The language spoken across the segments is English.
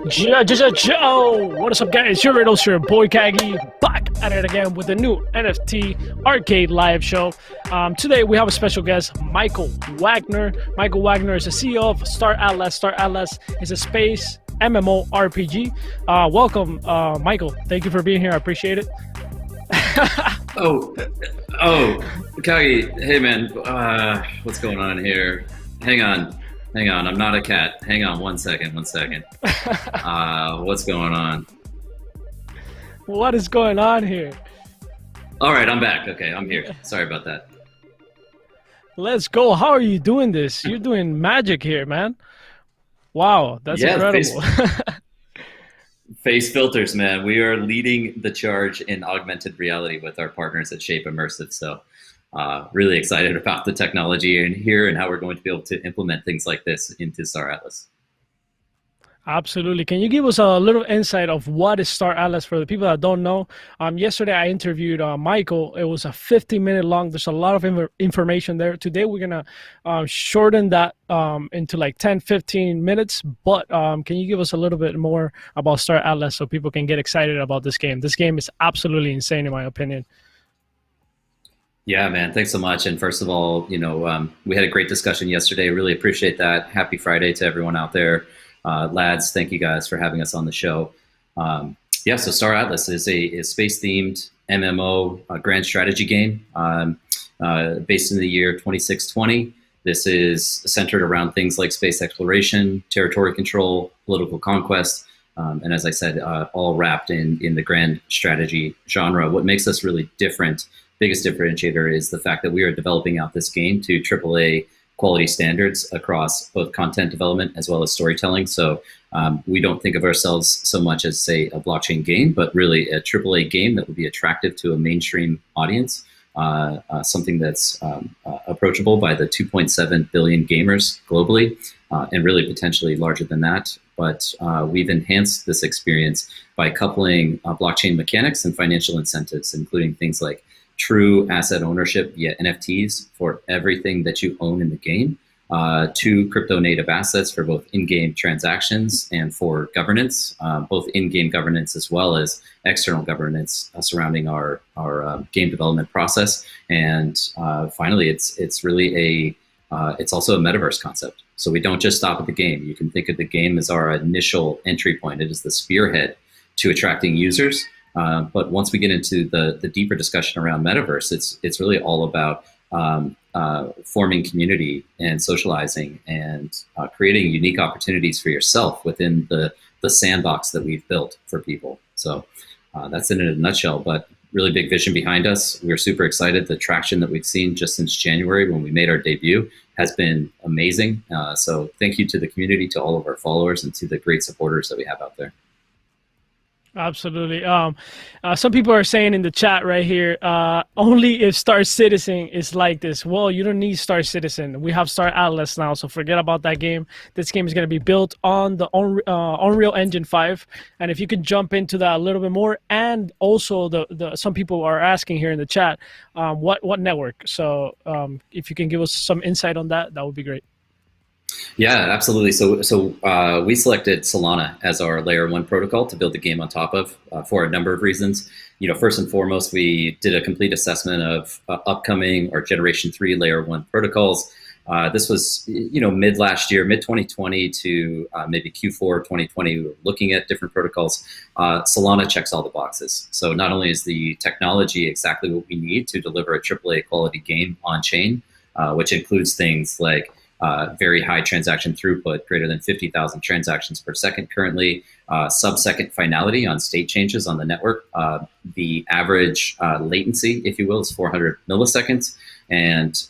Joe! What is up, guys? Your riddles, your boy Caggy, back at it again with a new NFT Arcade live show. Today we have a special guest, Michael Wagner. Michael Wagner is the CEO of Star Atlas. Star Atlas is a space MMO RPG. Welcome, Michael. Thank you for being here. I appreciate it. oh, Kagi, hey man, what's going on here? Hang on, I'm not a cat. Hang on one second. What's going on? What is going on here? All right, I'm back. Okay, I'm here. Sorry about that. Let's go. How are you doing this? You're doing magic here, man. Wow, that's incredible. Face filters, man. We are leading the charge in augmented reality with our partners at Shape Immersive. So really excited about the technology in here and how we're going to be able to implement things like this into Star Atlas. Absolutely. Can you give us a little insight of what is Star Atlas for the people that don't know? Yesterday I interviewed Michael. It was a 50-minute long. There's a lot of information there. Today we're going to shorten that into like 10-15 minutes. But can you give us a little bit more about Star Atlas so people can get excited about this game? This game is absolutely insane in my opinion. Yeah, man. Thanks so much. And first of all, we had a great discussion yesterday. Really appreciate that. Happy Friday to everyone out there. LADZ, thank you guys for having us on the show. So Star Atlas is a space-themed MMO grand strategy game based in the year 2620. This is centered around things like space exploration, territory control, political conquest, and as I said, all wrapped in the grand strategy genre. What makes us really different, biggest differentiator, is the fact that we are developing out this game to AAA quality standards across both content development as well as storytelling. So we don't think of ourselves so much as, say, a blockchain game, but really a AAA game that would be attractive to a mainstream audience, something that's approachable by the 2.7 billion gamers globally, and really potentially larger than that. But we've enhanced this experience by coupling blockchain mechanics and financial incentives, including things like true asset ownership via NFTs for everything that you own in the game, to crypto native assets for both in-game transactions and for governance, both in-game governance as well as external governance surrounding our game development process. And finally, it's really it's also a metaverse concept. So we don't just stop at the game. You can think of the game as our initial entry point. It is the spearhead to attracting users. But once we get into the deeper discussion around metaverse, it's really all about forming community and socializing and creating unique opportunities for yourself within the sandbox that we've built for people. So that's it in a nutshell, but really big vision behind us. We're super excited. The traction that we've seen just since January when we made our debut has been amazing. So thank you to the community, to all of our followers, and to the great supporters that we have out there. Absolutely. Some people are saying in the chat right here, only if Star Citizen is like this. Well, you don't need Star Citizen. We have Star Atlas now, so forget about that game. This game is going to be built on the Unreal Engine 5. And if you could jump into that a little bit more, and also some people are asking here in the chat, what network? So if you can give us some insight on that, that would be great. Yeah, absolutely. So we selected Solana as our layer 1 protocol to build the game on top of for a number of reasons. First and foremost, we did a complete assessment of upcoming or generation 3 layer 1 protocols. This was, mid last year, mid 2020 to maybe Q4 2020, we were looking at different protocols. Solana checks all the boxes. So not only is the technology exactly what we need to deliver a AAA quality game on chain, which includes things like very high transaction throughput, greater than 50,000 transactions per second currently, sub-second finality on state changes on the network. The average latency, if you will, is 400 milliseconds. And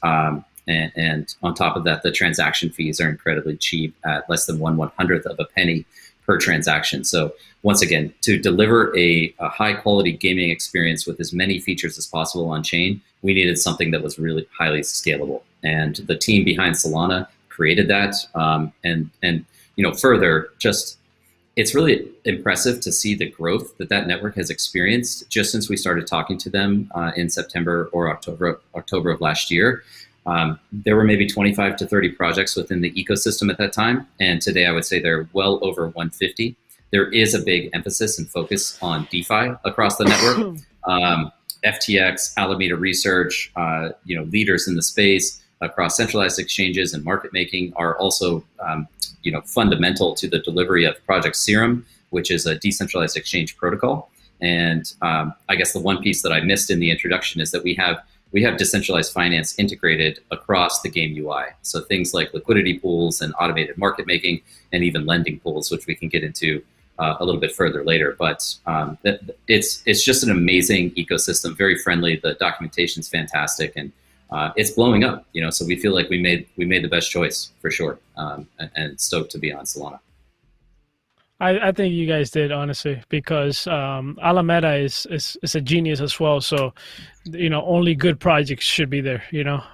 on top of that, the transaction fees are incredibly cheap at less than 1/100th of a penny per transaction. So once again, to deliver a high quality gaming experience with as many features as possible on chain, we needed something that was really highly scalable. And the team behind Solana created that. And further, just it's really impressive to see the growth that network has experienced just since we started talking to them in September or October of last year. There were maybe 25 to 30 projects within the ecosystem at that time. And today I would say there are well over 150 there is a big emphasis and focus on DeFi across the network. FTX, Alameda Research, leaders in the space across centralized exchanges and market making are also, fundamental to the delivery of Project Serum, which is a decentralized exchange protocol. And I guess the one piece that I missed in the introduction is that we have decentralized finance integrated across the game UI. So things like liquidity pools and automated market making, and even lending pools, which we can get into a little bit further later. But it's just an amazing ecosystem, very friendly. The documentation's fantastic, and it's blowing up. So we feel like we made the best choice for sure, and stoked to be on Solana. I think you guys did, honestly, because Alameda is a genius as well. So, only good projects should be there,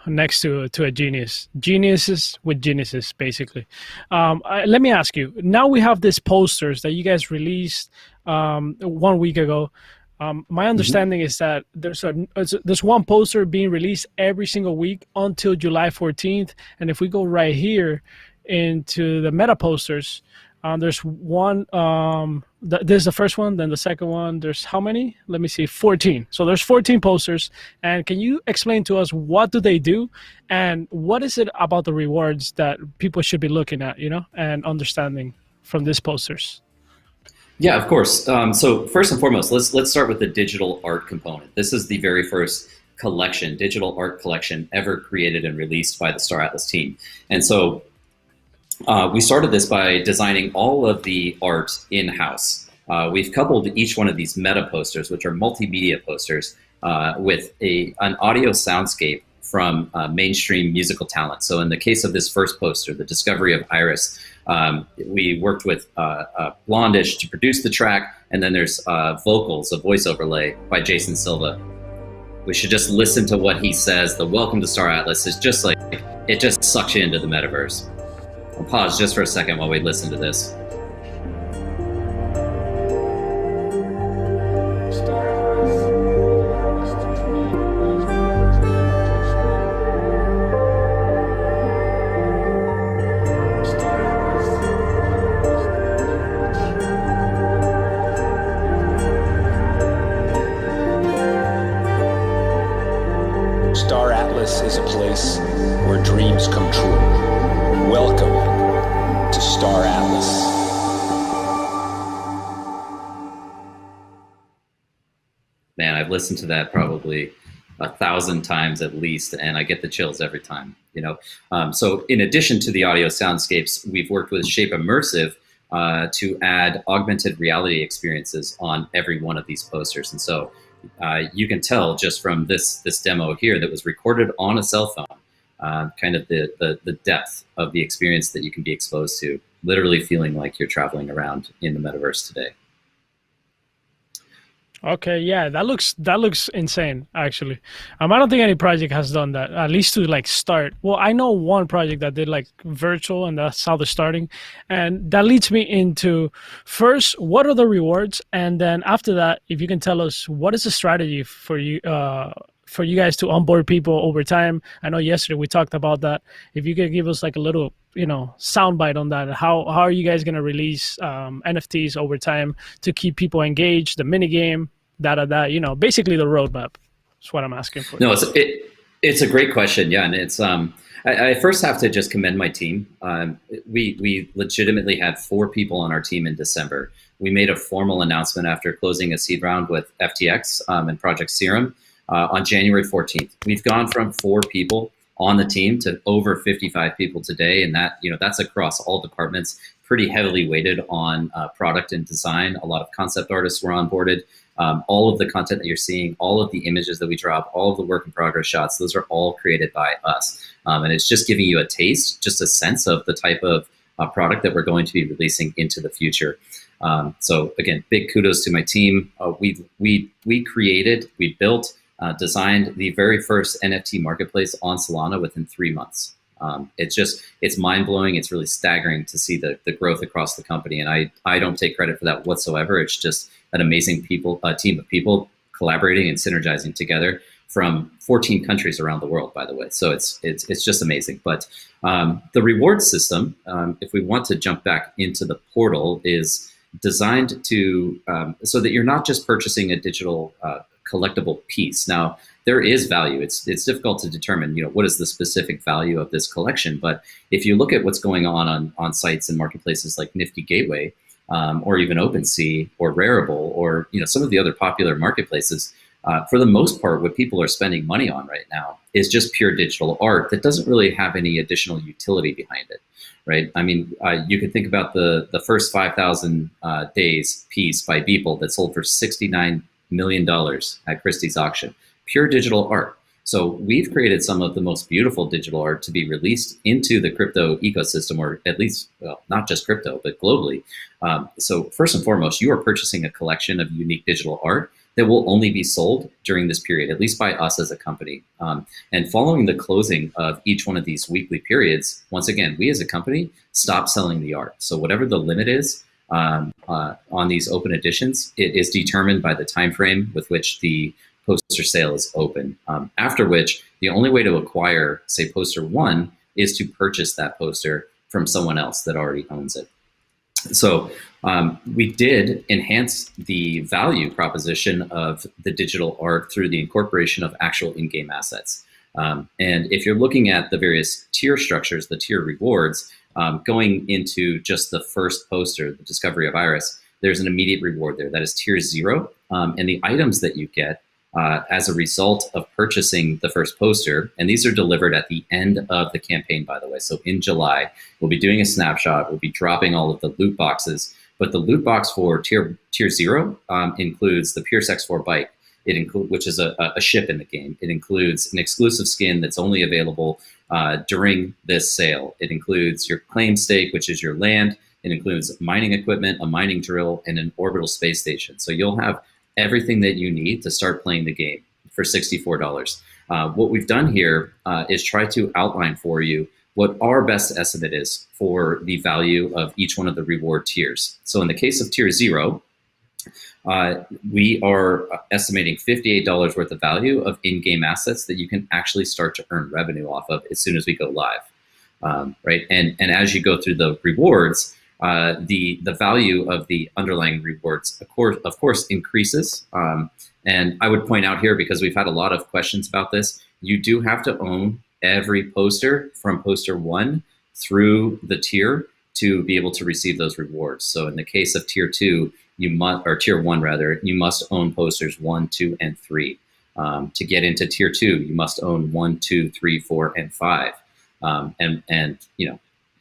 next to a genius. Geniuses with geniuses, basically. Let me ask you, now we have these posters that you guys released 1 week ago. My understanding is that there's one poster being released every single week until July 14th. And if we go right here into the meta posters, there's one, there's the first one, then the second one. There's how many? Let me see, 14. So there's 14 posters. And can you explain to us what do they do? And what is it about the rewards that people should be looking at, and understanding from these posters? Yeah, of course. So first and foremost, let's start with the digital art component. This is the very first digital art collection ever created and released by the Star Atlas team. And so we started this by designing all of the art in-house. We've coupled each one of these meta posters, which are multimedia posters, with an audio soundscape from mainstream musical talent. So in the case of this first poster, The Discovery of Iris, we worked with Blondish to produce the track, and then there's vocals, a voice overlay by Jason Silva. We should just listen to what he says. The welcome to Star Atlas is just like, it just sucks you into the metaverse. I'll pause just for a second while we listen to this. Star Atlas is a place where dreams come true. Welcome to Star Atlas. Man, I've listened to that probably 1,000 times at least, and I get the chills every time. So in addition to the audio soundscapes, we've worked with Shape Immersive to add augmented reality experiences on every one of these posters. And so you can tell just from this demo here that was recorded on a cell phone, kind of the depth of the experience that you can be exposed to, literally feeling like you're traveling around in the metaverse today. Okay, yeah, that looks insane, actually. I don't think any project has done that, at least to start. Well, I know one project that did virtual, and that's how they're starting. And that leads me into, first, what are the rewards? And then after that, if you can tell us, what is the strategy for you guys to onboard people over time? I know yesterday we talked about that. If you could give us a little, soundbite on that. How are you guys going to release NFTs over time to keep people engaged, the mini game, basically the roadmap. That's what I'm asking for. No, it's a great question. Yeah, and it's I first have to just commend my team. We legitimately had 4 people on our team in December. We made a formal announcement after closing a seed round with FTX and Project Serum on January 14th. We've gone from 4 people on the team to over 55 people today, and that's across all departments, pretty heavily weighted on product and design. A lot of concept artists were onboarded. All of the content that you're seeing, all of the images that we drop, all of the work in progress shots, those are all created by us. And it's just giving you a taste, just a sense of the type of product that we're going to be releasing into the future. So again, big kudos to my team. We created, we built, designed the very first NFT marketplace on Solana within 3 months. It's mind-blowing. It's really staggering to see the growth across the company. And I don't take credit for that whatsoever. It's just an amazing team of people collaborating and synergizing together from 14 countries around the world, by the way. So it's just amazing. But the reward system, if we want to jump back into the portal, is designed to so that you're not just purchasing a digital collectible piece. Now, there is value. It's difficult to determine, what is the specific value of this collection. But if you look at what's going on sites and marketplaces like Nifty Gateway, or even OpenSea or Rarible, or some of the other popular marketplaces, for the most part, what people are spending money on right now is just pure digital art that doesn't really have any additional utility behind it, right? I mean, you could think about the first 5,000 days piece by Beeple that sold for $69 million at Christie's auction. Pure digital art. So we've created some of the most beautiful digital art to be released into the crypto ecosystem, or at least, well, not just crypto, but globally. So first and foremost, you are purchasing a collection of unique digital art that will only be sold during this period, at least by us as a company. And following the closing of each one of these weekly periods, once again, we as a company stop selling the art. So whatever the limit is on these open editions, it is determined by the time frame with which the poster sale is open. After which, the only way to acquire, say, poster 1 is to purchase that poster from someone else that already owns it. So we did enhance the value proposition of the digital art through the incorporation of actual in-game assets. And if you're looking at the various tier structures, the tier rewards, going into just the first poster, the Discovery of Iris, there's an immediate reward there. That is tier 0. And the items that you get as a result of purchasing the first poster, and these are delivered at the end of the campaign, by the way. So in July, we'll be doing a snapshot. We'll be dropping all of the loot boxes. But the loot box for tier 0 includes the Pierce X4 bike, which is a ship in the game. It includes an exclusive skin that's only available during this sale. It includes your claim stake, which is your land. It includes mining equipment, a mining drill, and an orbital space station. So you'll have everything that you need to start playing the game for $64. What we've done here is try to outline for you what our best estimate is for the value of each one of the reward tiers. So in the case of tier 0, we are estimating $58 worth of value of in-game assets that you can actually start to earn revenue off of as soon as we go live, right? And as you go through the rewards, the value of the underlying rewards, of course, increases. And I would point out here, because we've had a lot of questions about this, you do have to own every poster from poster 1 through the tier to be able to receive those rewards. So in the case of tier 2, or tier 1 rather, you must own posters 1, 2, and 3. To get into tier 2, you must own 1, 2, 3, 4, and 5. And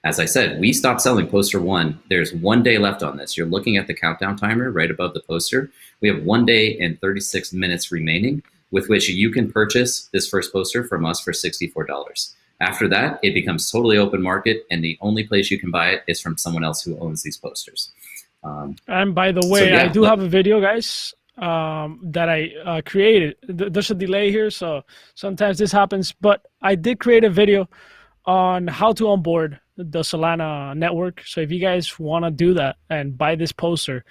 as I said, we stopped selling poster 1. There's 1 day left on this. You're looking at the countdown timer right above the poster. We have 1 day and 36 minutes remaining with which you can purchase this first poster from us for $64. After that, it becomes totally open market, and the only place you can buy it is from someone else who owns these posters. And by the way, I do have a video, guys, that I created. There's a delay here, so sometimes this happens, but I did create a video on how to onboard the Solana network. So if you guys want to do that and buy this poster,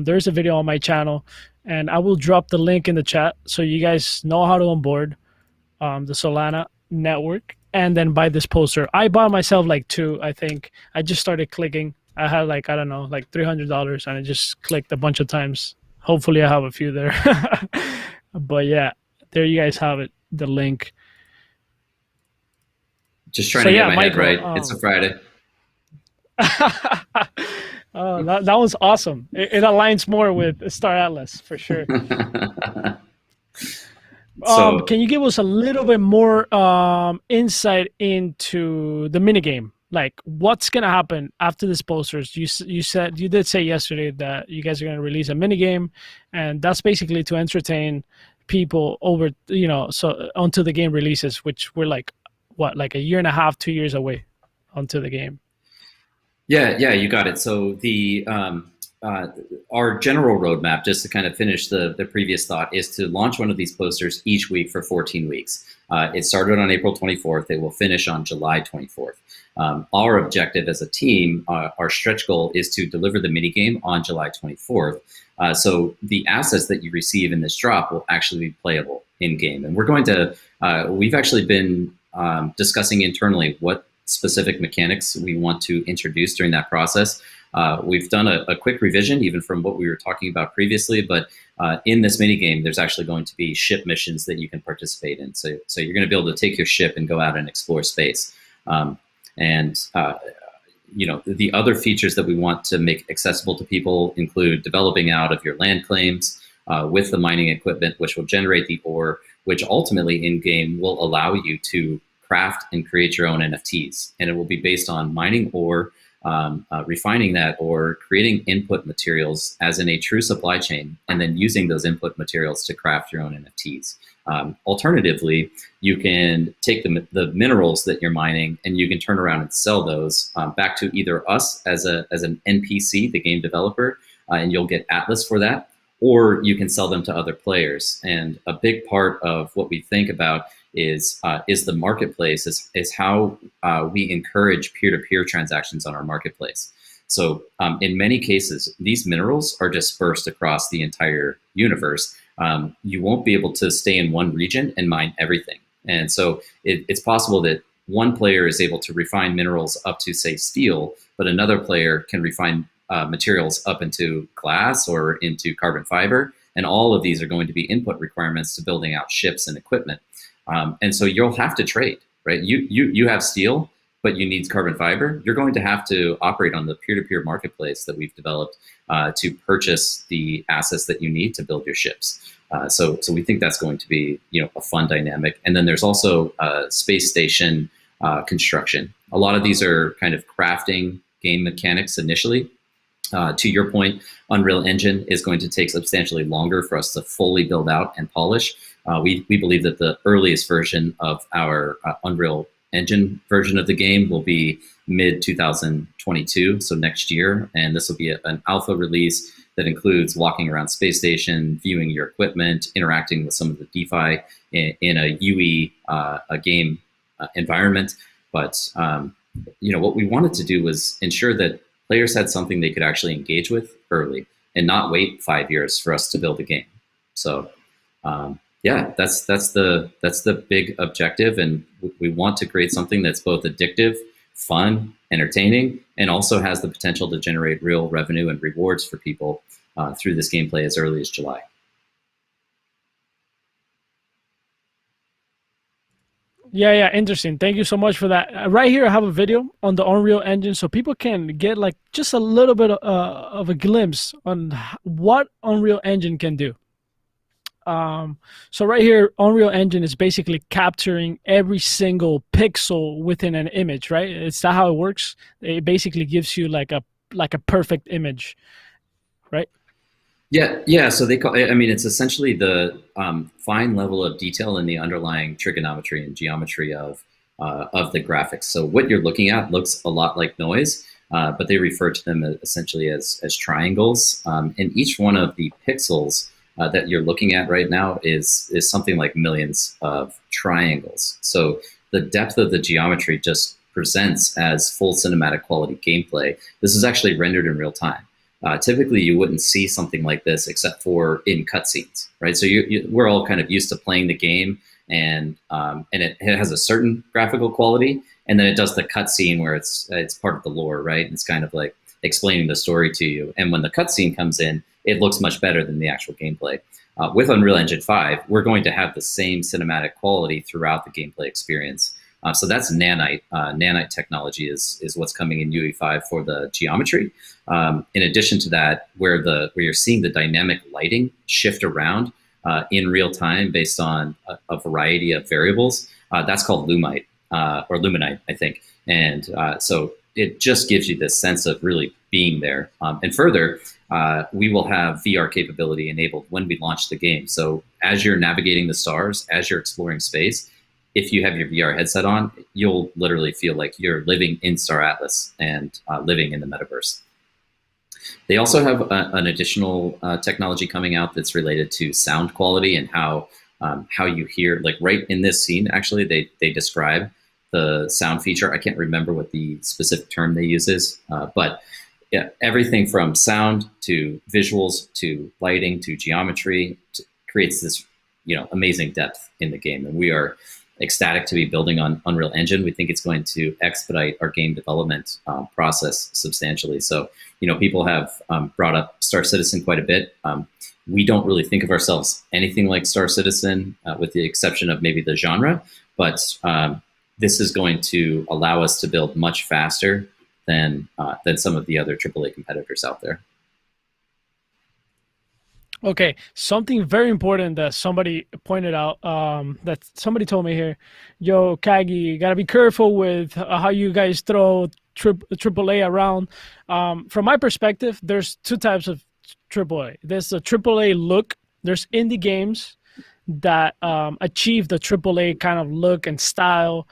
there's a video on my channel, and I will drop the link in the chat so you guys know how to onboard the Solana network and then buy this poster. I bought myself like 2, I think. I just started clicking. I had like, I don't know, like $300, and I just clicked a bunch of times. Hopefully I have a few there. But yeah, there you guys have it, the link. Just trying to get my head right. It's a Friday. That one's awesome. It aligns more with Star Atlas for sure. Can you give us a little bit more insight into the minigame? Like, what's gonna happen after this posters? You did say yesterday that you guys are gonna release a minigame, and that's basically to entertain people over, so onto the game releases, which we're like, what, like a year and a half, 2 years away onto the game. Yeah, you got it. So the our general roadmap, just to kind of finish the previous thought, is to launch one of these posters each week for 14 weeks. It started on April 24th. It will finish on July 24th. Our objective as a team, our stretch goal, is to deliver the minigame on July 24th. So the assets that you receive in this drop will actually be playable in-game. And we're going to, we've actually been discussing internally what specific mechanics we want to introduce during that process. We've done a quick revision, even from what we were talking about previously, but in this mini game, there's actually going to be ship missions that you can participate in. So you're going to be able to take your ship and go out and explore space. The other features that we want to make accessible to people include developing out of your land claims with the mining equipment, which will generate the ore, which ultimately in-game will allow you to craft and create your own NFTs. And it will be based on mining ore, refining that ore, creating input materials as in a true supply chain, and then using those input materials to craft your own NFTs. Alternatively, you can take the minerals that you're mining and you can turn around and sell those back to either us as an NPC, the game developer, and you'll get Atlas for that, or you can sell them to other players. And a big part of what we think about is the marketplace, is how we encourage peer-to-peer transactions on our marketplace. So in many cases, these minerals are dispersed across the entire universe. You won't be able to stay in one region and mine everything. And so it's possible that one player is able to refine minerals up to, say, steel, but another player can refine materials up into glass or into carbon fiber. And all of these are going to be input requirements to building out ships and equipment. And so you'll have to trade, right? You have steel, but you need carbon fiber. You're going to have to operate on the peer-to-peer marketplace that we've developed to purchase the assets that you need to build your ships. So we think that's going to be, a fun dynamic. And then there's also space station construction. A lot of these are kind of crafting game mechanics initially. To your point, Unreal Engine is going to take substantially longer for us to fully build out and polish. We believe that the earliest version of our Unreal Engine version of the game will be mid-2022, so next year. And this will be an alpha release that includes walking around space station, viewing your equipment, interacting with some of the DeFi in a UE a game environment. But what we wanted to do was ensure that players had something they could actually engage with early and not wait 5 years for us to build a game. So that's the big objective, and we want to create something that's both addictive, fun, entertaining, and also has the potential to generate real revenue and rewards for people through this gameplay as early as July. Yeah, interesting. Thank you so much for that. Right here, I have a video on the Unreal Engine, so people can get like just a little bit of a glimpse on what Unreal Engine can do. So right here, Unreal Engine is basically capturing every single pixel within an image, right? Is that how it works? It basically gives you like a perfect image, right? Yeah. So it's essentially the fine level of detail in the underlying trigonometry and geometry of the graphics. So what you're looking at looks a lot like noise, but they refer to them essentially as triangles. And each one of the pixels that you're looking at right now is something like millions of triangles. So the depth of the geometry just presents as full cinematic quality gameplay. This is actually rendered in real time. Typically, you wouldn't see something like this except for in cutscenes, right? So we're all kind of used to playing the game, and it has a certain graphical quality, and then it does the cutscene where it's part of the lore, right? It's kind of like explaining the story to you. And when the cutscene comes in, it looks much better than the actual gameplay. With Unreal Engine 5, we're going to have the same cinematic quality throughout the gameplay experience. So that's nanite. Nanite technology is what's coming in UE5 for the geometry. In addition to that, where you're seeing the dynamic lighting shift around in real time based on a variety of variables, that's called Lumite or Luminite, I think. And so it just gives you this sense of really being there. And further, we will have VR capability enabled when we launch the game. So as you're navigating the stars, as you're exploring space, if you have your VR headset on, you'll literally feel like you're living in Star Atlas and living in the metaverse. They also have an additional technology coming out that's related to sound quality and how you hear, like right in this scene, actually, they describe the sound feature. I can't remember what the specific term they use is, but yeah, everything from sound to visuals to lighting to geometry creates this amazing depth in the game. And we are ecstatic to be building on Unreal Engine. We think it's going to expedite our game development process substantially. So, people have brought up Star Citizen quite a bit. We don't really think of ourselves anything like Star Citizen, with the exception of maybe the genre, but this is going to allow us to build much faster than some of the other AAA competitors out there. Okay, something very important that somebody pointed out, that somebody told me here, yo, Cagy, you gotta be careful with how you guys throw AAA around. From my perspective, there's two types of AAA. There's a AAA look. There's indie games that achieve the AAA kind of look and style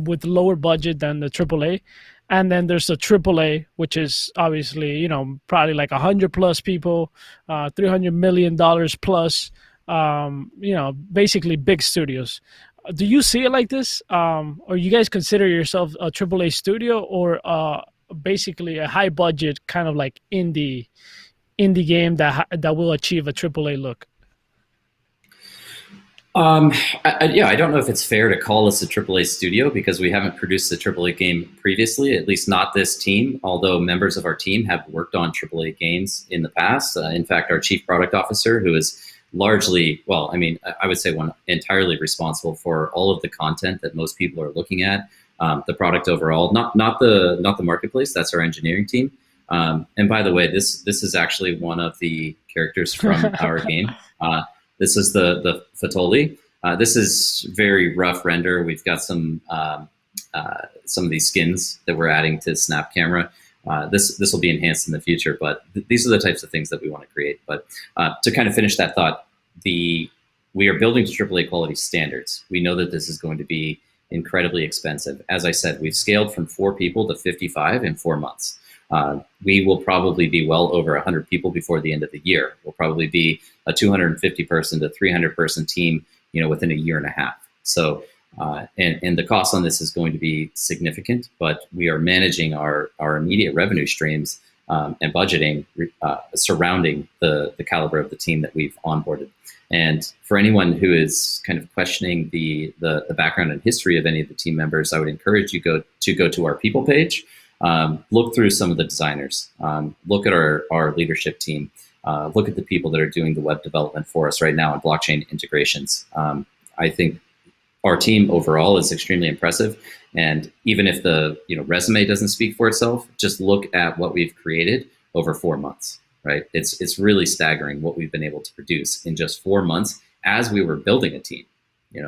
with lower budget than the AAA. And then there's the AAA, which is obviously, probably like 100+ people, $300 million plus, basically big studios. Do you see it like this? Or you guys consider yourself a AAA studio, or basically a high budget kind of like indie game that will achieve a AAA look? I don't know if it's fair to call us a AAA studio because we haven't produced a AAA game previously, at least not this team, although members of our team have worked on AAA games in the past. In fact, our chief product officer, who is largely, I would say entirely responsible for all of the content that most people are looking at, the product overall, not the marketplace, that's our engineering team. And by the way, this is actually one of the characters from our game. This is the Fatoli. This is very rough render. We've got some of these skins that we're adding to Snap Camera. This will be enhanced in the future, but these are the types of things that we want to create. But to kind of finish that thought, we are building to AAA quality standards. We know that this is going to be incredibly expensive. As I said, we've scaled from 4 people to 55 in 4 months. We will probably be well over 100 people before the end of the year. We'll probably be a 250 person to 300 person team, within a year and a half. So, and the cost on this is going to be significant, but we are managing our immediate revenue streams and budgeting surrounding the caliber of the team that we've onboarded. And for anyone who is kind of questioning the background and history of any of the team members, I would encourage you to go to our people page. Look through some of the designers, look at our leadership team, look at the people that are doing the web development for us right now in blockchain integrations. I think our team overall is extremely impressive. And even if the resume doesn't speak for itself, just look at what we've created over 4 months, right? It's really staggering what we've been able to produce in just 4 months as we were building a team.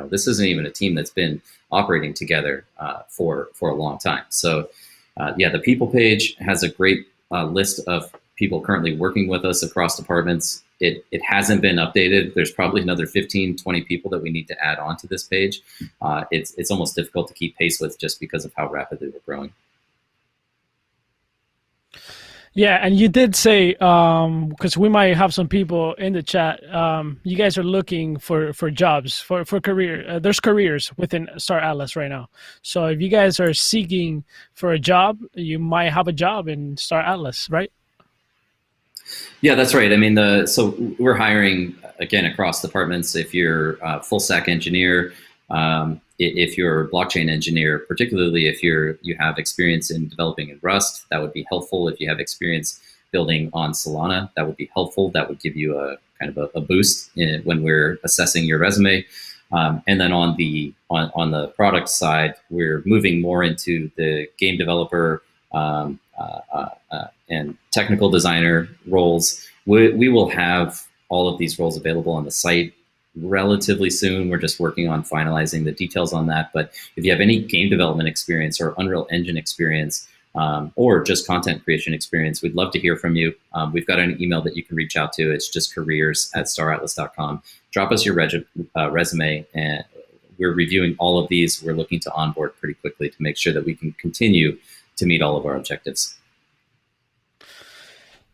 This isn't even a team that's been operating together for a long time. So the people page has a great list of people currently working with us across departments. It hasn't been updated. There's probably another 15, 20 people that we need to add on to this page. It's almost difficult to keep pace with just because of how rapidly we're growing. Yeah, and you did say, because we might have some people in the chat, you guys are looking for jobs, for career. There's careers within Star Atlas right now. So if you guys are seeking for a job, you might have a job in Star Atlas, right? Yeah, that's right. I mean, so we're hiring, again, across departments. If you're a full stack engineer, if you're a blockchain engineer, particularly if you have experience in developing in Rust, that would be helpful. If you have experience building on Solana, that would be helpful. That would give you a kind of a boost when we're assessing your resume. And then on the product side, we're moving more into the game developer and technical designer roles. We will have all of these roles available on the site relatively soon. We're just working on finalizing the details on that. But if you have any game development experience or Unreal Engine experience, or just content creation experience, we'd love to hear from you. We've got an email that you can reach out to. It's just careers@staratlas.com. Drop us your resume, and we're reviewing all of these. We're looking to onboard pretty quickly to make sure that we can continue to meet all of our objectives.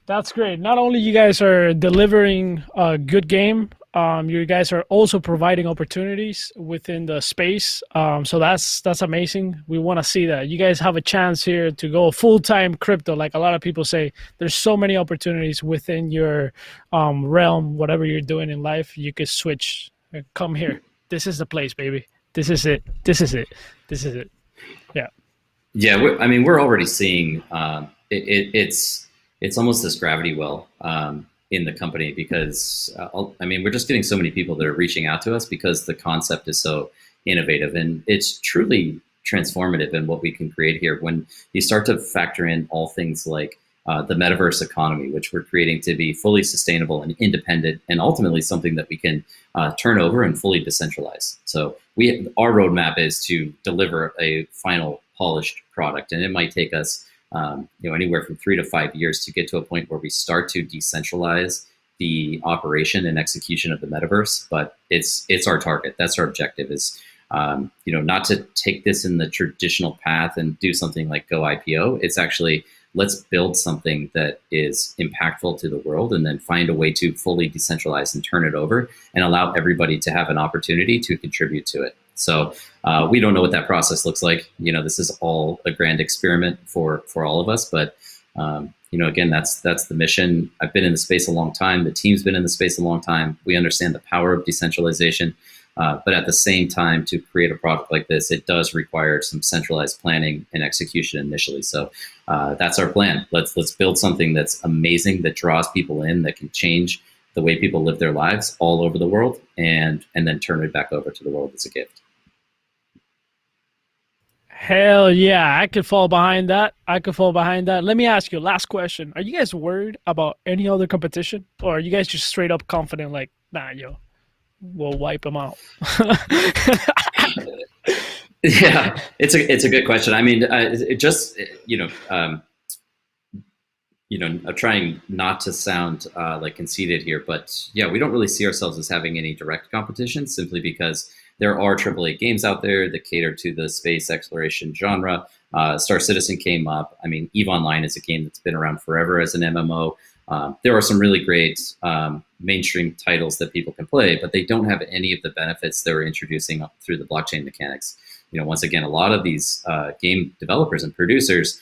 That's great. Not only you guys are delivering a good game, you guys are also providing opportunities within the space. So that's amazing. We want to see that. You guys have a chance here to go full-time crypto. Like a lot of people say, there's so many opportunities within your realm, whatever you're doing in life, you could switch. Come here. This is the place, baby. This is it. This is it. This is it. Yeah. Yeah, we're already seeing it's almost this gravity well in the company because we're just getting so many people that are reaching out to us because the concept is so innovative and it's truly transformative in what we can create here. When you start to factor in all things like the metaverse economy, which we're creating to be fully sustainable and independent, and ultimately something that we can turn over and fully decentralize. So our roadmap is to deliver a final polished product, and it might take us anywhere from 3 to 5 years to get to a point where we start to decentralize the operation and execution of the metaverse. But it's our target. That's our objective. Is not to take this in the traditional path and do something like go IPO. It's actually, let's build something that is impactful to the world and then find a way to fully decentralize and turn it over and allow everybody to have an opportunity to contribute to it. So we don't know what that process looks like. This is all a grand experiment for all of us. But, again, that's the mission. I've been in the space a long time. The team's been in the space a long time. We understand the power of decentralization. But at the same time, to create a product like this, it does require some centralized planning and execution initially. So that's our plan. Let's build something that's amazing, that draws people in, that can change the way people live their lives all over the world, and then turn it back over to the world as a gift. Hell yeah, I could fall behind that. Let me ask you, last question. Are you guys worried about any other competition? Or are you guys just straight up confident like, nah, we'll wipe them out? Yeah, it's a good question. I'm trying not to sound like conceited here, but yeah, we don't really see ourselves as having any direct competition simply because there are AAA games out there that cater to the space exploration genre. Star Citizen came up. EVE Online is a game that's been around forever as an MMO. There are some really great mainstream titles that people can play, but they don't have any of the benefits they're introducing through the blockchain mechanics. Once again, a lot of these game developers and producers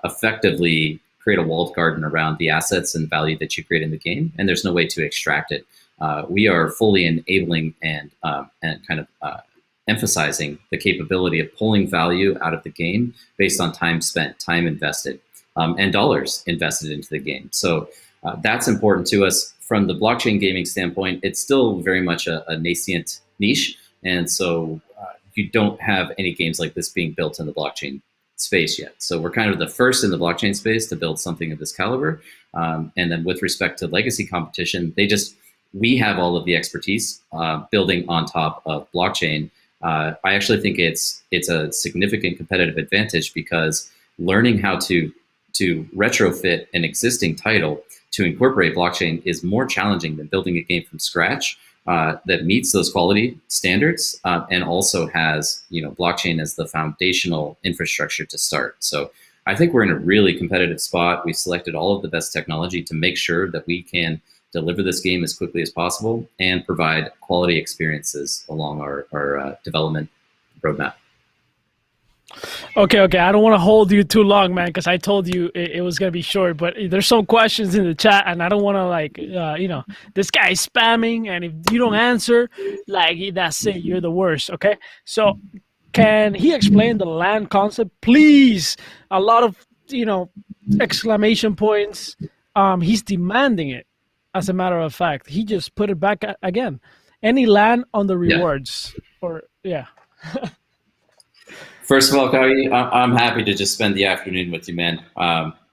effectively create a walled garden around the assets and value that you create in the game, and there's no way to extract it. We are fully enabling and kind of emphasizing the capability of pulling value out of the game based on time spent, time invested, and dollars invested into the game. So that's important to us. From the blockchain gaming standpoint, it's still very much a nascent niche. And so you don't have any games like this being built in the blockchain space yet. So we're kind of the first in the blockchain space to build something of this caliber. And then with respect to legacy competition, we have all of the expertise building on top of blockchain. I actually think it's a significant competitive advantage because learning how to retrofit an existing title to incorporate blockchain is more challenging than building a game from scratch that meets those quality standards and also has blockchain as the foundational infrastructure to start. So I think we're in a really competitive spot. We've selected all of the best technology to make sure that we can deliver this game as quickly as possible and provide quality experiences along our development roadmap. Okay. I don't want to hold you too long, man, because I told you it was going to be short, but there's some questions in the chat and I don't want to this guy is spamming, and if you don't answer, that's it, you're the worst. Okay. So can he explain the land concept, please? A lot of, exclamation points. He's demanding it. As a matter of fact, he just put it back again. Any land on the rewards First of all, Cagyjan, I'm happy to just spend the afternoon with you, man.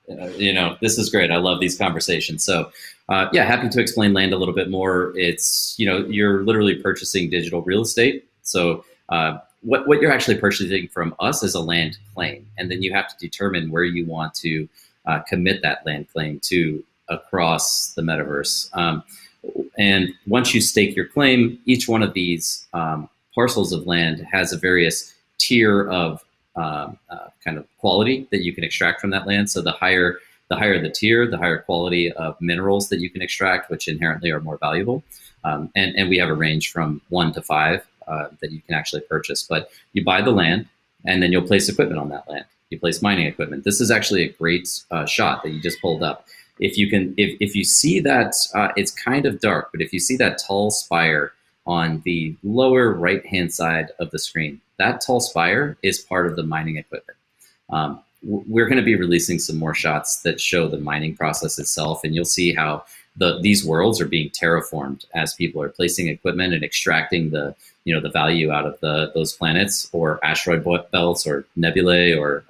This is great. I love these conversations. So, happy to explain land a little bit more. It's, you're literally purchasing digital real estate. So what you're actually purchasing from us is a land claim. And then you have to determine where you want to commit that land claim to across the metaverse. And once you stake your claim, each one of these parcels of land has a various tier of kind of quality that you can extract from that land. So the higher the tier, the higher quality of minerals that you can extract, which inherently are more valuable. And we have a range from 1 to 5 that you can actually purchase. But you buy the land, and then you'll place equipment on that land. You place mining equipment. This is actually a great shot that you just pulled up. If you see that, it's kind of dark, but if you see that tall spire on the lower right-hand side of the screen. That tall spire is part of the mining equipment. We're going to be releasing some more shots that show the mining process itself, and you'll see how these worlds are being terraformed as people are placing equipment and extracting the value out of those planets or asteroid belts or nebulae or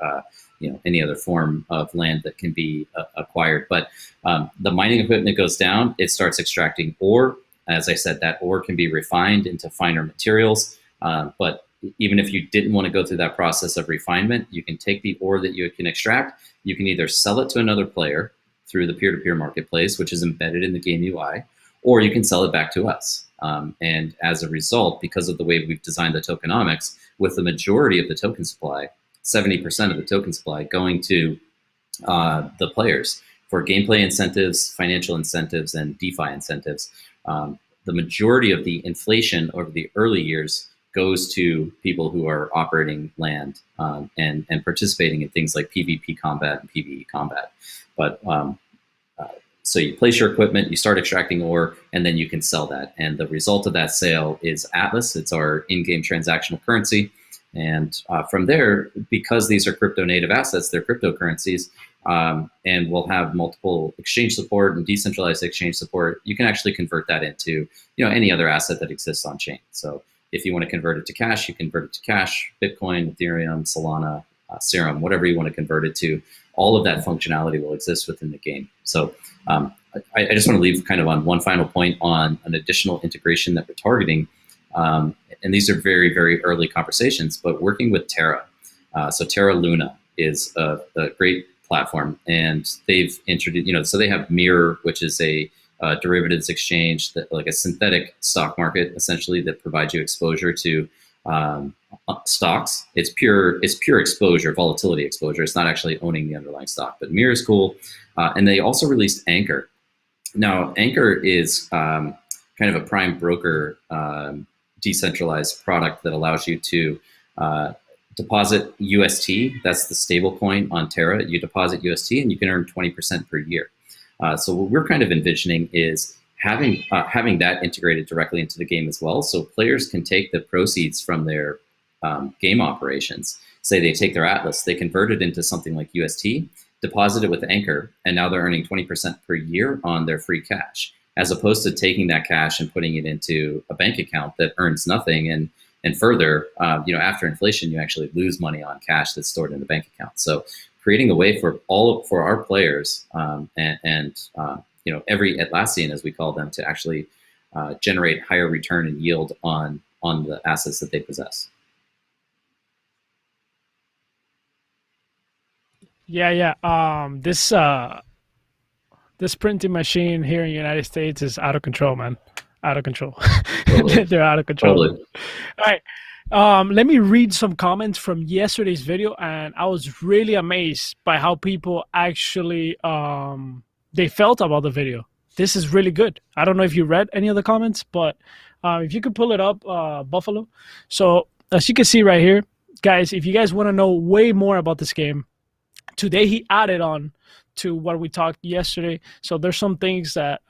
any other form of land that can be acquired. But the mining equipment goes down, it starts extracting ore. As I said, that ore can be refined into finer materials. But even if you didn't want to go through that process of refinement, you can take the ore that you can extract, you can either sell it to another player through the peer-to-peer marketplace, which is embedded in the game UI, or you can sell it back to us. And as a result, because of the way we've designed the tokenomics, with the majority of the token supply, 70% of the token supply going to the players for gameplay incentives, financial incentives, and DeFi incentives, the majority of the inflation over the early years goes to people who are operating land and participating in things like PvP combat and PvE combat. But so you place your equipment, you start extracting ore, and then you can sell that. And the result of that sale is Atlas. It's our in-game transactional currency. And from there, because these are crypto native assets, they're cryptocurrencies, and we'll have multiple exchange support and decentralized exchange support. You can actually convert that into any other asset that exists on chain. So if you want to convert it to cash, you convert it to cash, Bitcoin, Ethereum, Solana, Serum, whatever you want to convert it to. All of that functionality will exist within the game. So I just want to leave kind of on one final point on an additional integration that we're targeting. And these are very, very early conversations, but working with Terra. So Terra Luna is a great platform, and they've introduced, so they have Mirror, which is a derivatives exchange, that like a synthetic stock market, essentially, that provides you exposure to stocks. It's pure exposure, volatility exposure. It's not actually owning the underlying stock, but Mirror is cool. And they also released Anchor. Now, Anchor is kind of a prime broker decentralized product that allows you to deposit UST. That's the stable coin on Terra. You deposit UST and you can earn 20% per year. So what we're kind of envisioning is having that integrated directly into the game as well. So players can take the proceeds from their game operations. Say they take their Atlas, they convert it into something like UST, deposit it with Anchor, and now they're earning 20% per year on their free cash, as opposed to taking that cash and putting it into a bank account that earns nothing. And further, after inflation, you actually lose money on cash that's stored in the bank account. So creating a way for our players and every Atlassian, as we call them, to actually generate higher return and yield on the assets that they possess. Yeah. This printing machine here in the United States is out of control, man. Out of control. Totally. They're out of control. Totally. All right. Let me read some comments from yesterday's video, and I was really amazed by how people actually they felt about the video. This is really good. I don't know if you read any of the comments, but if you could pull it up, Buffalo. So as you can see right here, guys, if you guys want to know way more about this game, today he added on to what we talked yesterday. So there's some things that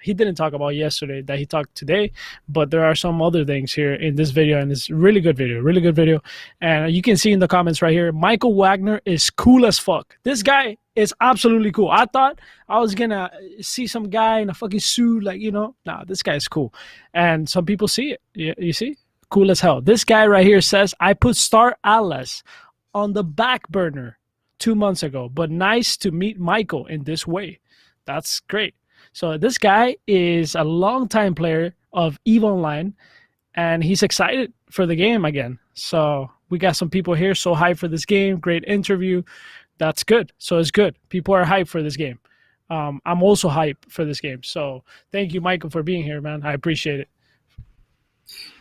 he didn't talk about yesterday that he talked today, but there are some other things here in this video, and it's really good video. And you can see in the comments right here, Michael Wagner is cool as fuck. This guy is absolutely cool. I thought I was gonna see some guy in a fucking suit, nah, this guy is cool. And some people see it. You see? Cool as hell. This guy right here says, I put Star Atlas on the back burner 2 months ago, but nice to meet Michael in this way. That's great. So this guy is a longtime player of EVE Online, and he's excited for the game again. So we got some people here so hyped for this game. Great interview. That's good. So it's good. People are hyped for this game. I'm also hyped for this game. So thank you, Michael, for being here, man. I appreciate it.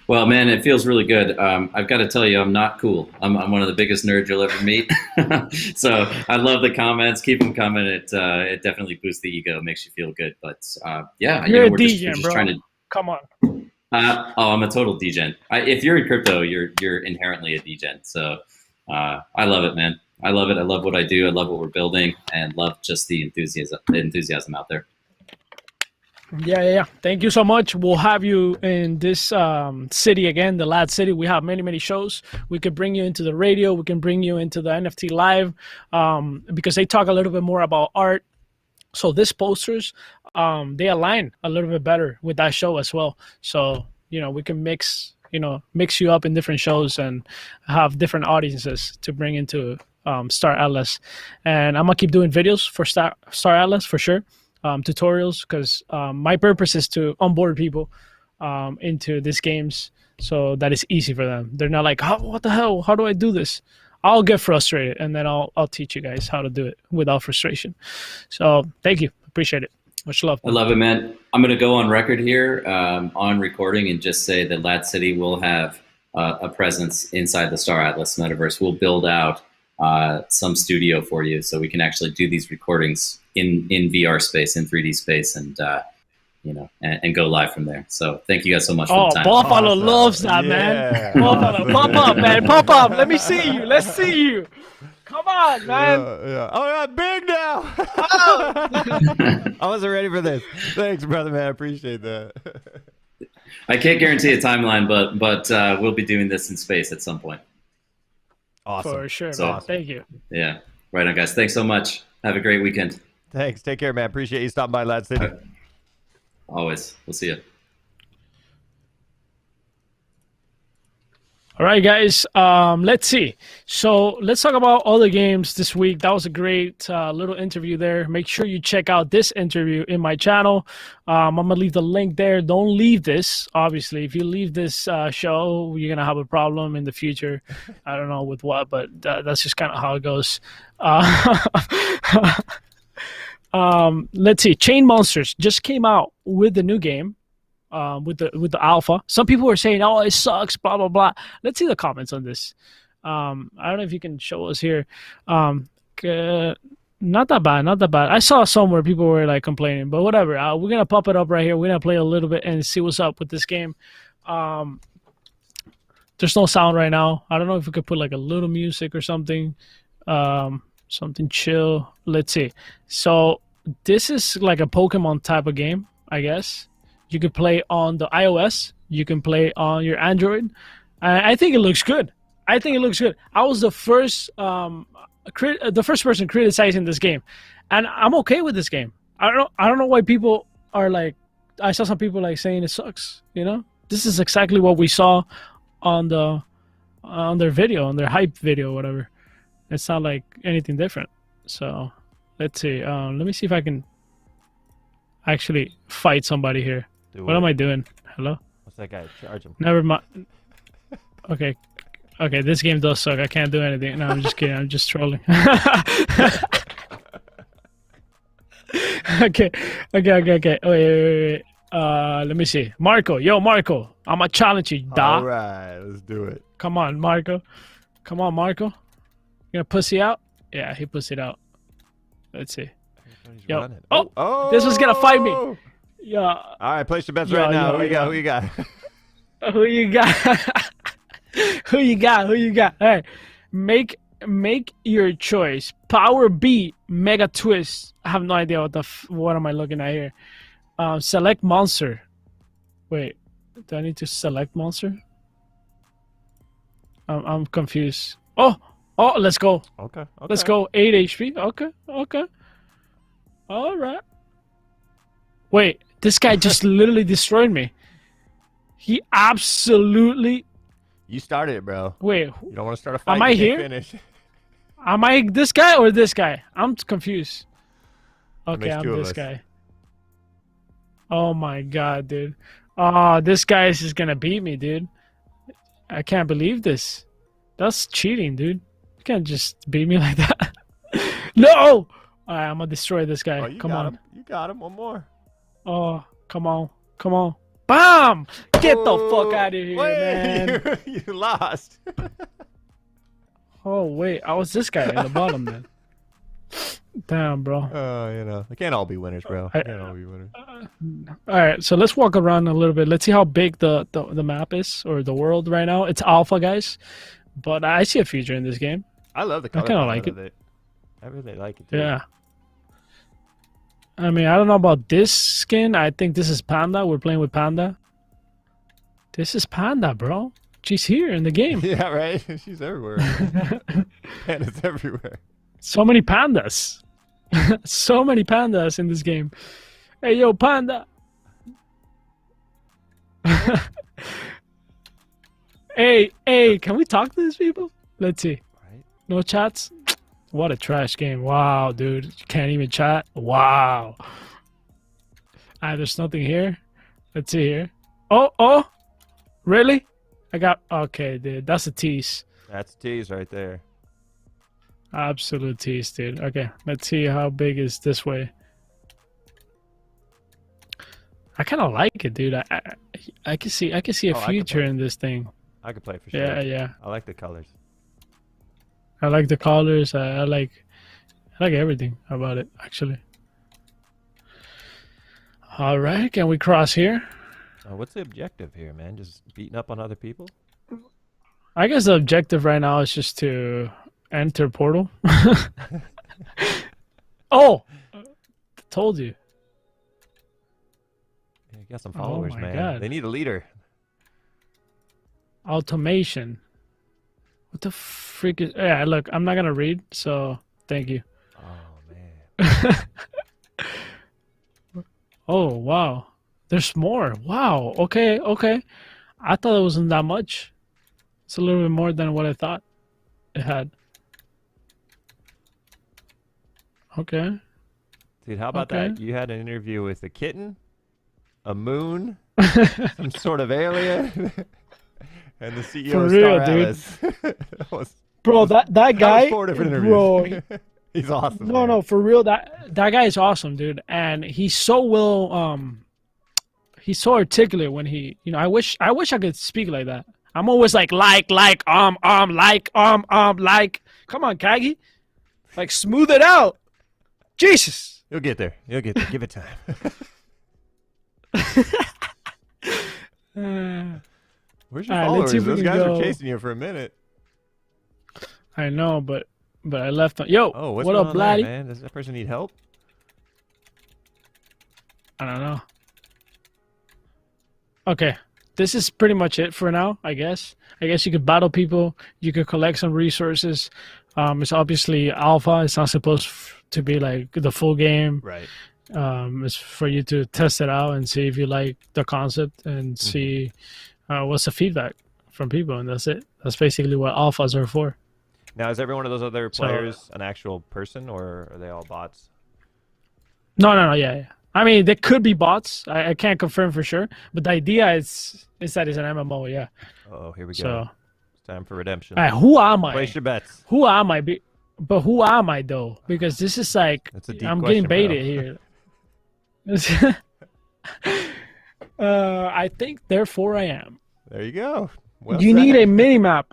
Well, man, it feels really good. I've got to tell you, I'm not cool. I'm one of the biggest nerds you'll ever meet. So I love the comments. Keep them coming. It definitely boosts the ego, makes you feel good. But yeah, you're a we're DJ, just bro. trying to. Come on. I'm a total degen. If you're in crypto, you're inherently a degen. So I love it, man. I love it. I love what I do. I love what we're building, and love just the enthusiasm out there. Yeah. Thank you so much. We'll have you in this city again, the LADZ City. We have many shows. We could bring you into the radio. We can bring you into the NFT Live because they talk a little bit more about art. So these posters, they align a little bit better with that show as well. So, we can mix you up in different shows and have different audiences to bring into Star Atlas. And I'm going to keep doing videos for Star Atlas for sure. Tutorials, because my purpose is to onboard people into these games so that it's easy for them. They're not like, what the hell? How do I do this? I'll get frustrated, and then I'll teach you guys how to do it without frustration. So thank you. Appreciate it. Much love. I love it, man. I'm going to go on record here on recording and just say that LADZ City will have a presence inside the Star Atlas metaverse. We'll build out some studio for you so we can actually do these recordings in VR space, in 3D space, and and go live from there. So thank you guys so much for the time. Buffalo loves that, man. Buffalo, pop up, man. Pop up. Let me see you. Let's see you. Come on, man. Yeah. Oh, yeah, big now. I wasn't ready for this. Thanks, brother, man. I appreciate that. I can't guarantee a timeline, but we'll be doing this in space at some point. Awesome. For sure, So, man. Thank you. Yeah. Right on, guys. Thanks so much. Have a great weekend. Thanks. Take care, man. Appreciate you stopping by LADZ City. Always. We'll see you. All right, guys. Let's see. So let's talk about all the games this week. That was a great little interview there. Make sure you check out this interview in my channel. I'm going to leave the link there. Don't leave this, obviously. If you leave this show, you're going to have a problem in the future. I don't know with what, but that's just kind of how it goes. Let's see. Chain Monsters just came out with the new game. With the alpha. Some people were saying, oh, it sucks, blah, blah, blah. Let's see the comments on this. I don't know if you can show us here. Not that bad. I saw somewhere people were like complaining, but whatever. We're going to pop it up right here. We're going to play a little bit and see what's up with this game. There's no sound right now. I don't know if we could put like a little music or something. Something chill. Let's see. So this is like a Pokemon type of game, I guess. You can play on the iOS. You can play on your Android. I think it looks good. I was the first person criticizing this game, and I'm okay with this game. I don't know why people are like. I saw some people like saying it sucks. This is exactly what we saw on their video, on their hype video, whatever. It's not like anything different. So let's see. Let me see if I can actually fight somebody here. What am I doing? Hello? What's that guy? Charge him. Never mind. Okay, this game does suck. I can't do anything. No, I'm just kidding. I'm just trolling. Okay. Wait. Let me see. Marco. Yo, Marco. I'm going to challenge you, da. All right, let's do it. Come on, Marco. You going to pussy out? Yeah, he pussied out. Let's see. Yo. Oh, this was going to fight me. Yeah. All right, place your bets right now. Who you got? Who you got? Hey, make your choice. Power B, Mega Twist. I have no idea what am I looking at here. Select monster. Wait, do I need to select monster? I'm confused. Oh, let's go. Okay. Let's go. 8 HP. Okay. All right. Wait, this guy just literally destroyed me. He absolutely. You started it, bro. Wait, you don't want to start a fight. Am I here? Finish. Am I this guy or this guy? I'm confused. Okay, I'm this guy. Oh my god, dude. Oh, this guy is just gonna beat me, dude. I can't believe this. That's cheating, dude. You can't just beat me like that. No! All right, I'm gonna destroy this guy. Come on. You got him. One more. Oh, come on. Bam! Get the fuck out of here, man. You lost. Oh, wait. I was this guy at the bottom, man. Damn, bro. Oh, they can't all be winners, bro. All right, so let's walk around a little bit. Let's see how big the map is, or the world right now. It's alpha, guys. But I see a future in this game. I love the color. I kind of like it. I really like it, too. Yeah. I mean, I don't know about this skin. I think this is Panda. We're playing with Panda. This is Panda, bro. She's here in the game. Yeah, right? She's everywhere. Panda's everywhere. So many pandas. So many pandas in this game. Hey, yo, Panda. Hey, can we talk to these people? Let's see. Right? No chats? What a trash game. Wow, dude. You can't even chat? Wow. There's nothing here. Let's see here. Oh. Really? Okay, dude. That's a tease. That's a tease right there. Absolute tease, dude. Okay, let's see how big is this way. I kind of like it, dude. I can see a future in this thing. I could play for sure. Yeah. I like the colors. I like the colors. I like everything about it, actually. All right, can we cross here? What's the objective here, man? Just beating up on other people? I guess the objective right now is just to enter portal. Oh, told you. Yeah, you got some followers, my man. God. They need a leader. Automation. What the freak is? Yeah, look, I'm not gonna read, so thank you. Oh man. Oh wow, there's more. Wow. Okay. I thought it wasn't that much. It's a little bit more than what I thought it had. Okay. Dude, how about that? You had an interview with a kitten, a moon, some sort of alien, and the CEO For of real, Star dude. Atlas. Bro, that guy. Was 4 different interviews. Bro, he's awesome. No, for real. That guy is awesome, dude, and he's so well. He's so articulate when he. I wish I could speak like that. I'm always like. Come on, Kagi. Like, smooth it out. Jesus. You'll get there. Give it time. Where's your followers? Those guys are chasing you for a minute. I know, but I left on. Yo, oh, what's what going up, on Laddie? there, man? Does that person need help? I don't know. Okay, this is pretty much it for now, I guess. I guess you could battle people. You could collect some resources. It's obviously alpha. It's not supposed to be like the full game. Right. It's for you to test it out and see if you like the concept and see what's the feedback from people, and that's it. That's basically what alphas are for. Now, is every one of those other players an actual person, or are they all bots? No, yeah. I mean, there could be bots. I can't confirm for sure, but the idea is that it's an MMO, yeah. Oh, here we go. So, it's time for redemption. all right, who am I? Place your bets. Who am I? But who am I, though? Because this is like, That's a deep I'm question, getting baited here. I think, therefore, I am. There you go. Well you said. need a mini-map.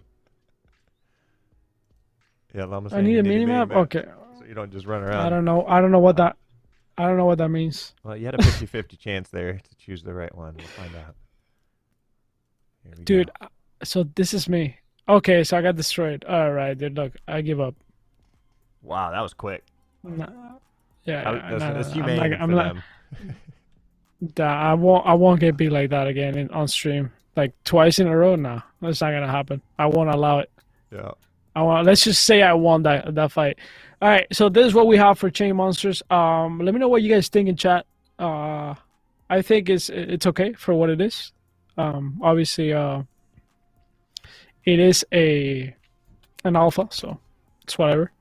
Yeah, Llama's I saying need you a mini-map? Okay. So you don't just run around. I don't know what that means. Well, you had a 50-50 chance there to choose the right one. We'll find out. Here we Dude, go. so this is me. Okay, so I got destroyed. All right, dude, look, I give up. Wow, that was quick. Nah. Yeah, That's humane for them. I won't get beat like that again on stream. Like twice in a row. Nah, that's not gonna happen. I won't allow it. Yeah. Let's just say I won that fight. All right, so this is what we have for Chain Monsters. Let me know what you guys think in chat. I think it's okay for what it is. Obviously, it is an alpha, so it's whatever.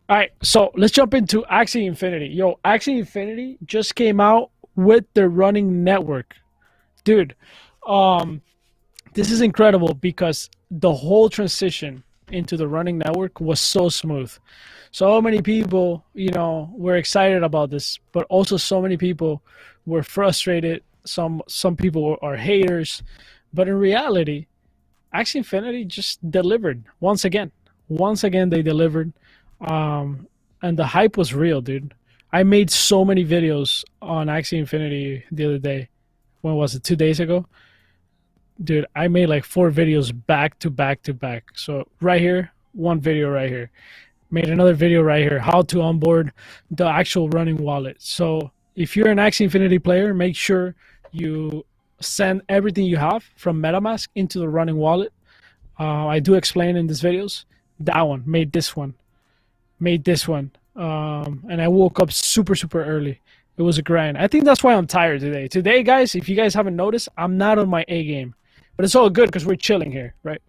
All right, so let's jump into Axie Infinity. Yo, Axie Infinity just came out with the running network. Dude, this is incredible because the whole transition into the running network was so smooth. So many people, were excited about this, but also so many people were frustrated. Some people are haters, but in reality, Axie Infinity just delivered once again. Once again, they delivered. And the hype was real, dude. I made so many videos on Axie Infinity the other day. When was it? 2 days ago? Dude, I made like 4 videos back to back to back. So right here, one video right here. made another video right here, how to onboard the actual running wallet. So if you're an Axie Infinity player, make sure you send everything you have from MetaMask into the running wallet. I do explain in these videos. That one made this one, and I woke up super early. It was a grind. I think that's why I'm tired today. Today, guys, if you guys haven't noticed, I'm not on my A game, but it's all good because we're chilling here, right?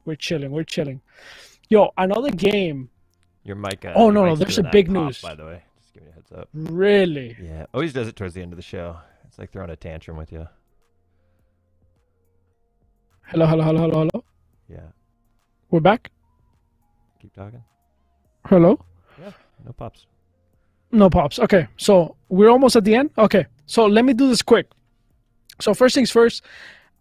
We're chilling. Yo, another game. Your mic. Oh no, there's a big news. By the way, just give me a heads up. Really? Yeah, always does it towards the end of the show. It's like throwing a tantrum with you. Hello. Yeah. We're back. Keep talking. Hello. Yeah. No pops. No pops. Okay, so we're almost at the end. Okay, so let me do this quick. So first things first,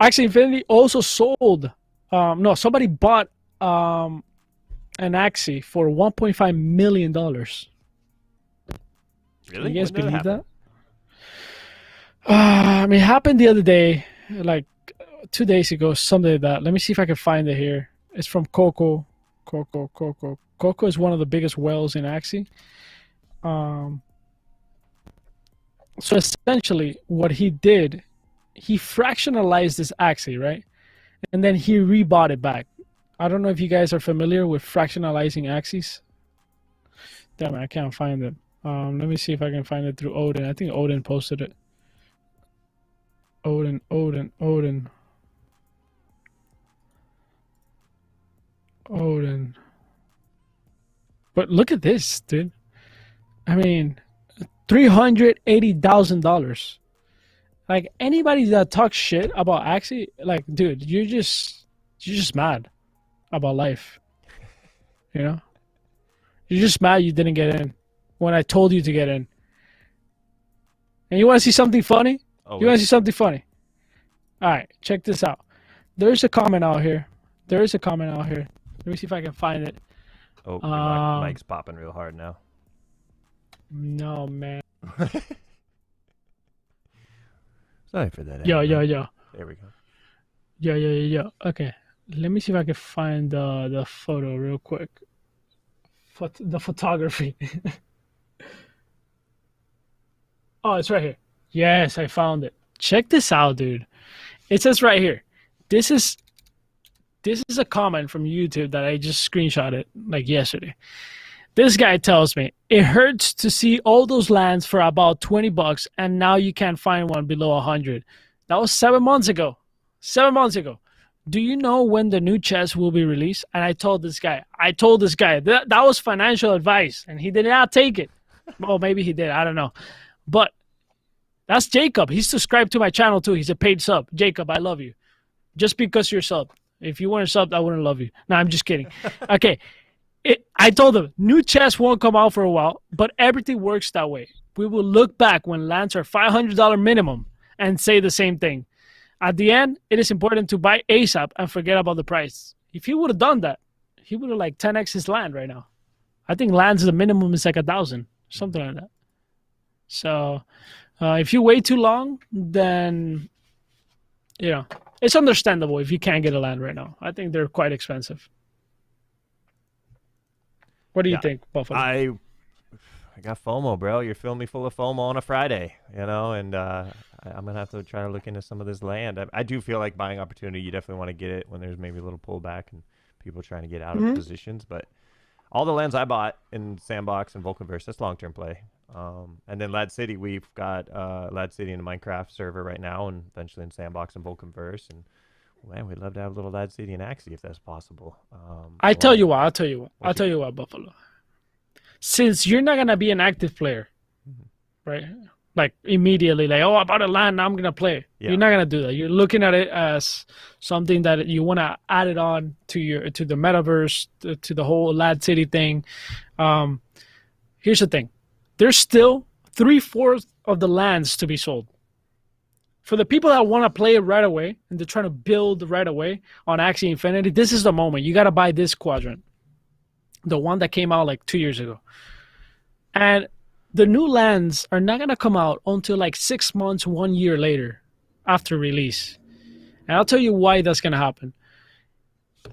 Axie Infinity also sold. No, somebody bought an Axie for $1.5 million. Really? Can you guys When did believe it that? It happened the other day, like 2 days ago, something like that. Let me see if I can find it here. It's from Coco. Coco is one of the biggest whales in Axie. So essentially what he did, he fractionalized this Axie, right? And then he rebought it back. I don't know if you guys are familiar with fractionalizing Axies. Damn it, I can't find it. Let me see if I can find it through Odin. I think Odin posted it. Odin. But look at this, dude. I mean, $380,000. Like, anybody that talks shit about Axie, like, dude, you're just mad about life. You know? You're just mad you didn't get in when I told you to get in. And you want to see something funny? Oh, you want to see something funny? All right, check this out. There's a comment out here. Let me see if I can find it. Oh, your mic's popping real hard now. No, man. Sorry for that. Yo. There we go. Yo. Okay. Let me see if I can find the photo real quick. The photography. Oh, it's right here. Yes, I found it. Check this out, dude. It says right here. This is a comment from YouTube that I just screenshotted like yesterday. This guy tells me, it hurts to see all those lands for about $20 and now you can't find one below 100. That was 7 months ago. 7 months ago. Do you know when the new chest will be released? And I told this guy that was financial advice and he did not take it. Well, maybe he did. I don't know. But that's Jacob. He's subscribed to my channel too. He's a paid sub. Jacob, I love you. Just because you're sub. If you weren't subbed, I wouldn't love you. No, I'm just kidding. Okay. I told him, new chests won't come out for a while, but everything works that way. We will look back when lands are $500 minimum and say the same thing. At the end, it is important to buy ASAP and forget about the price. If he would have done that, he would have like 10x his land right now. I think lands the minimum is like 1,000, something like that. So if you wait too long, then, you know, it's understandable if you can't get a land right now. I think they're quite expensive. What do you think, Buffalo? I got FOMO, bro. You're filling me full of FOMO on a Friday, you know, and I'm going to have to try to look into some of this land. I do feel like buying opportunity, you definitely want to get it when there's maybe a little pullback and people trying to get out of positions. But all the lands I bought in Sandbox and Vulcanverse, that's long-term play. And then LADZ City, we've got LADZ City in the Minecraft server right now and eventually in Sandbox and Vulcanverse. And man, we'd love to have a little LADZ City and Axie if that's possible. I'll tell you what, Buffalo. Since you're not gonna be an active player, right? Like immediately, like, oh, I bought a land, now I'm gonna play. Yeah. You're not gonna do that. You're looking at it as something that you want to add it on to the metaverse, to the whole LADZ City thing. Here's the thing: there's still 3/4 of the lands to be sold. For the people that want to play it right away and they're trying to build right away on Axie Infinity, this is the moment. You got to buy this quadrant, the one that came out like 2 years ago. And the new lands are not going to come out until like 6 months, 1 year later after release. And I'll tell you why that's going to happen.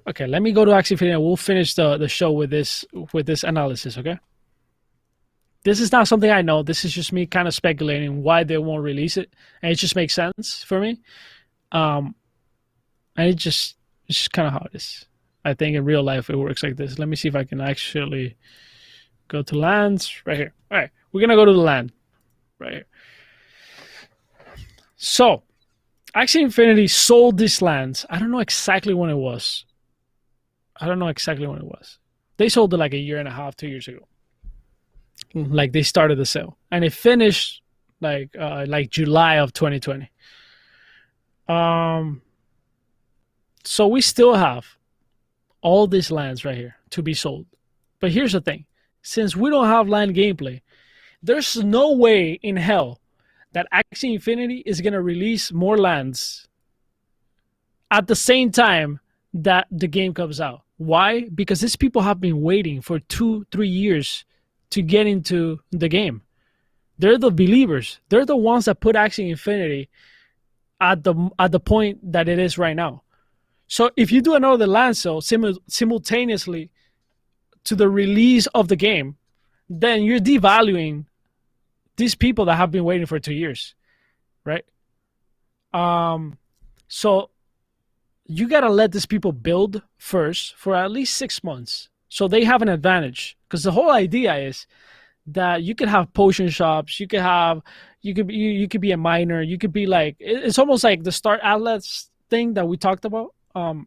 Okay, let me go to Axie Infinity. We'll finish the show with this analysis. Okay. This is not something I know. This is just me kind of speculating why they won't release it, and it just makes sense for me. And it's just kind of how it is. I think in real life it works like this. Let me see if I can actually go to lands right here. All right, we're gonna go to the land right here. So, Axie Infinity sold these lands. I don't know exactly when it was. They sold it like a year and a half, 2 years ago. Like they started the sale, and it finished like July of 2020. So we still have all these lands right here to be sold. But here's the thing: since we don't have land gameplay, there's no way in hell that Axie Infinity is gonna release more lands at the same time that the game comes out. Why? Because these people have been waiting for 2-3 years to get into the game. They're the believers. They're the ones that put Axie Infinity at the point that it is right now. So if you do another land sale simultaneously to the release of the game, then you're devaluing these people that have been waiting for 2 years, right? So you gotta let these people build first for at least 6 months, so they have an advantage. Because the whole idea is that you could have potion shops, you could be a miner, you could be like, it's almost like the Star Atlas thing that we talked about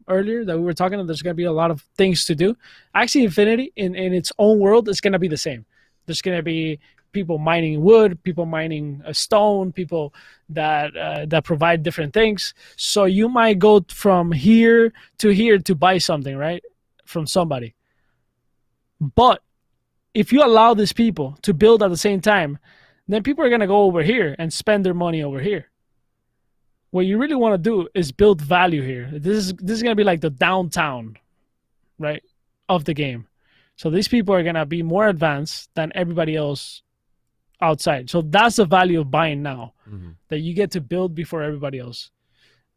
earlier, that we were talking about. There's gonna be a lot of things to do. Axie Infinity in its own world is gonna be the same. There's gonna be people mining wood, people mining stone, people that provide different things. So you might go from here to buy something, right, from somebody. But if you allow these people to build at the same time, then people are going to go over here and spend their money over here. What you really want to do is build value here. This is going to be like the downtown, right, of the game. So these people are going to be more advanced than everybody else outside. So that's the value of buying now, that you get to build before everybody else.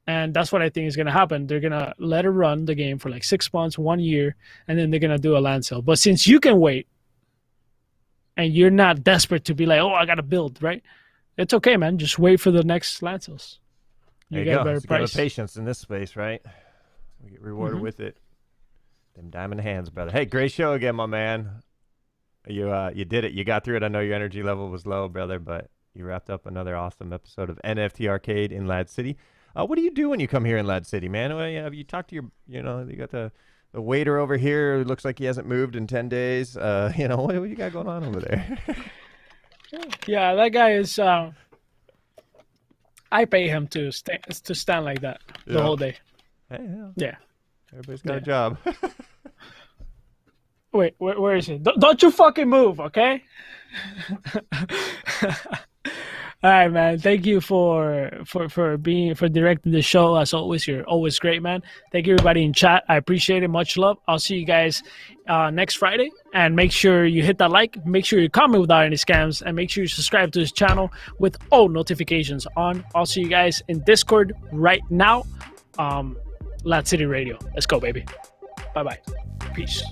And that's what I think is going to happen. They're going to let it run the game for like 6 months, 1 year, and then they're going to do a land sale. But since you can wait and you're not desperate to be like, oh, I got to build, right? It's okay, man. Just wait for the next land sales. You get a better price. Patience in this space, right? We get rewarded with it. Them diamond hands, brother. Hey, great show again, my man. You did it. You got through it. I know your energy level was low, brother, but you wrapped up another awesome episode of NFT Arcade in LADZ City. What do you do when you come here in LADZ City, man? Well, have you talked to your, you got the waiter over here who looks like he hasn't moved in 10 days. What do you got going on over there? Yeah, that guy is, I pay him to stand like that the whole day. Hey, yeah. Everybody's got a job. Wait, where is he? Don't you fucking move, okay? All right, man. Thank you for directing the show. As always, you're always great, man. Thank you, everybody in chat. I appreciate it. Much love. I'll see you guys next Friday. And make sure you hit that like. Make sure you comment without any scams. And make sure you subscribe to this channel with all notifications on. I'll see you guys in Discord right now. LADZ City Radio. Let's go, baby. Bye-bye. Peace.